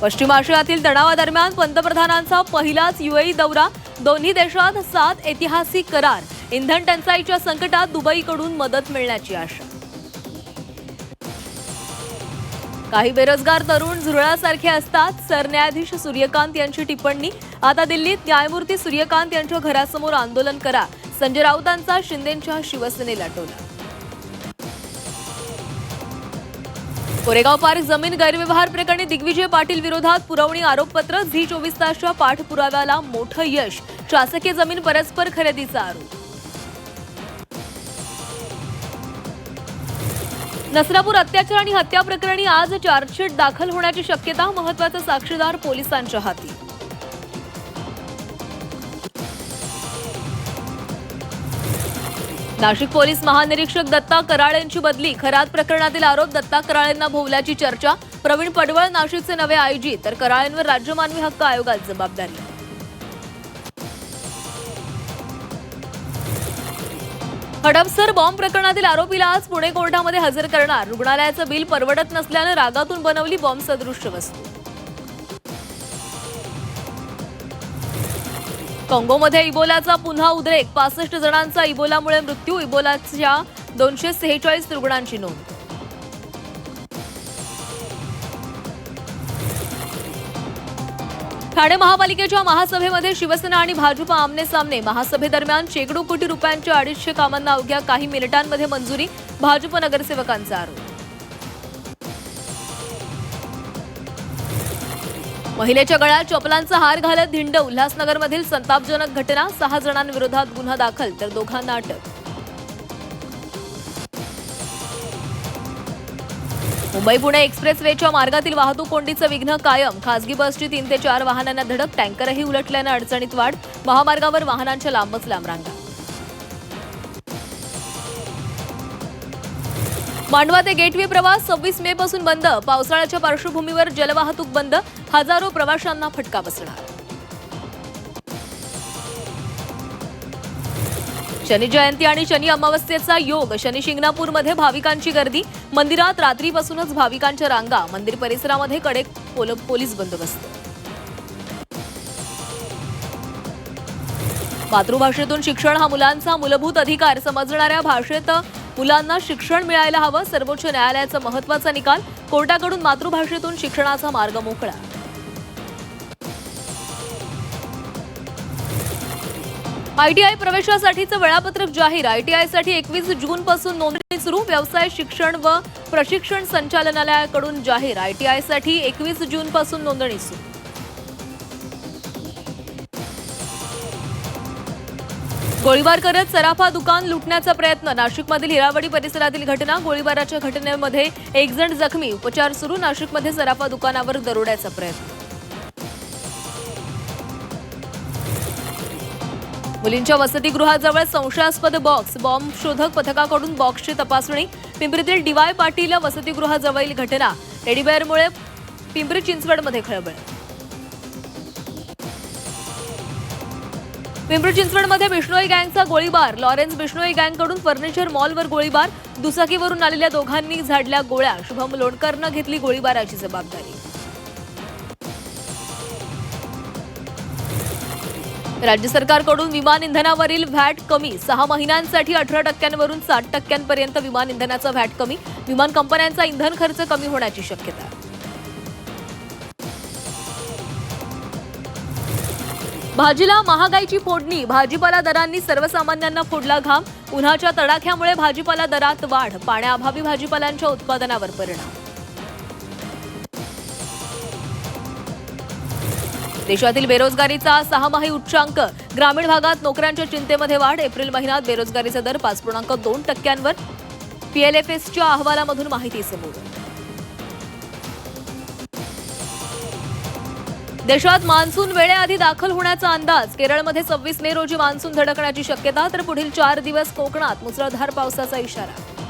पश्चिम आशियातील तणावादरम्यान पंतप्रधानांचा पहिलाच यूएई दौरा, दोन्ही देशात 7 ऐतिहासिक करार, इंधन टंचाईच्या संकटात दुबईकडून मदत मिळण्याची आशा. काही बेरोजगार तरुण झुरळासारखे असतात, सरन्यायाधीश सूर्यकांत यांची टिप्पणी. आता दिल्लीत न्यायमूर्ती सूर्यकांत यांच्या घरासमोर आंदोलन करा, संजय राऊतांचा शिंदेंच्या शिवसेनेला टोला. कोरेगाव पार्क जमीन गैरव्यवहार प्रकरणी दिग्विजय पाटील विरोधात पुरवणी आरोपपत्र, झी 24 तासच्या पाठपुराव्याला मोठं यश, शासकीय जमीन परस्पर खरेदीचा आरोप. नसरापूर अत्याचार आणि हत्या प्रकरणी आज चार्जशीट दाखल होण्याची शक्यता, महत्त्वाचा साक्षीदार पोलिसांच्या हाती. नाशिक पोलीस महानिरीक्षक दत्ता कराळेंची बदली, खरात प्रकरणातील आरोप दत्ता कराळेंना भोवल्याची चर्चा. प्रवीण पडवळ नाशिकचे नवे आयजी, तर कराळेंवर राज्य मानवी हक्क आयोगात जबाबदारी. हडपसर बॉम्ब प्रकरणातील आरोपीला आज पुणे कोर्टामध्ये हजर करणार. रुग्णालयाचं बिल परवडत नसल्यानं रागातून बनवली बॉम्ब सदृश्य वस्तू. काँगोमध्ये इबोलाचा पुन्हा उद्रेक, 65 जणांचा इबोलामुळे मृत्यू, इबोलाच्या 246 रुग्णांची नोंद. ठाणे महापालिकेच्या महासभेमध्ये शिवसेना आणि भाजप आमने सामने. महासभेदरम्यान शेकडो कोटी रुपयांच्या 250 कामांना अवघ्या काही मिनिटांमध्ये मंजुरी, भाजप नगरसेवकांचा आरोप. महिलेच्या गळ्यात चपलांचा हार घालत धिंड, उल्हासनगरमधील संतापजनक घटना, 6 जणांविरोधात गुन्हा दाखल तर 2घांना अटक. मुंबई पुणे एक्सप्रेसवेच्या मार्गातील वाहतूक कोंडीचं विघ्न कायम, खासगी बसची 3 ते 4 वाहनांना धडक, टँकरही उलटल्यानं अडचणीत वाढ, महामार्गावर वाहनांच्या लांबच लांब रांगा. मांडवा ते गेटवे प्रवास 26 मे पासून बंद, पावसाळ्याच्या पार्श्वभूमीवर जलवाहतूक बंद, हजारो प्रवाशांना फटका बसणार. शनी जयंती आणि शनी अमावस्येचा योग, शनी शिंगणापूरमध्ये भाविकांची गर्दी, मंदिरात रात्रीपासूनच भाविकांच्या रांगा, मंदिर परिसरामध्ये कडक पोलीस बंदोबस्त. मातृभाषेतून शिक्षण हा मुलांचा मूलभूत अधिकार समजणाऱ्या भाषेत मुलांना शिक्षण मिळायला हवं, सर्वोच्च न्यायालयाचा महत्त्वाचा निकाल, कोर्टाकडून मातृभाषेतून शिक्षणाचा मार्ग मोकळा. आयटीआय प्रवेशासाठीचं वेळापत्रक जाहीर, आयटीआयसाठी 21 जूनपासून नोंदणी सुरू, व्यवसाय शिक्षण व प्रशिक्षण संचालनालयाकडून जाहीर, आयटीआयसाठी 21 जूनपासून नोंदणी सुरू. गोळीबार करत सराफा दुकान लुटण्याचा प्रयत्न, नाशिकमधील हिरावडी परिसरातील घटना, गोळीबाराच्या घटनेमध्ये 1 जण जखमी, उपचार सुरू, नाशिकमध्ये सराफा दुकानावर दरोड्याचा प्रयत्न. मुलींच्या वसतिगृहाजवळ संशयास्पद बॉक्स, बॉम्ब शोधक पथकाकडून बॉक्सची तपासणी, पिंपरीतील डीवाय पाटील वसतिगृहाजवळील घटना, टेडीबेअरमुळे पिंपरी चिंचवडमध्ये खळबळ. पिंपरी चिंचवडमध्ये बिश्नोई गँगचा गोळीबार, लॉरेन्स बिश्नोई गँगकडून फर्निचर मॉलवर गोळीबार, दुचाकीवरून आलेल्या दोघांनी झाडल्या गोळ्या, शुभम लोणकरनं घेतली गोळीबाराची जबाबदारी. राज्य सरकारकडून विमान इंधनावरील व्हॅट कमी, 6 महिन्यांसाठी 18% 60% विमान इंधनाचा व्हॅट कमी, विमान कंपन्यांचा इंधन खर्च कमी होण्याची शक्यता. भाजीला महागाईची फोडणी, भाजीपाला दरांनी सर्वसामान्यांना फोडला घाम, उन्हाच्या तडाख्यामुळे भाजीपाला दरात वाढ, पाण्याअभावी भाजीपाल्यांच्या उत्पादनावर परिणाम. देशातील बेरोजगारीचा 6माही उच्चांक, ग्रामीण भागात नोकऱ्यांच्या चिंतेमध्ये वाढ, एप्रिल महिन्यात बेरोजगारीचा दर 5.2%. पीएलएफएसच्या अहवालामधून माहिती समोर. देशात मान्सून वेळेआधी दाखल होण्याचा अंदाज, केरळमध्ये 26 मे रोजी मान्सून धडकण्याची शक्यता, तर पुढील 4 दिवस कोकणात मुसळधार पावसाचा इशारा.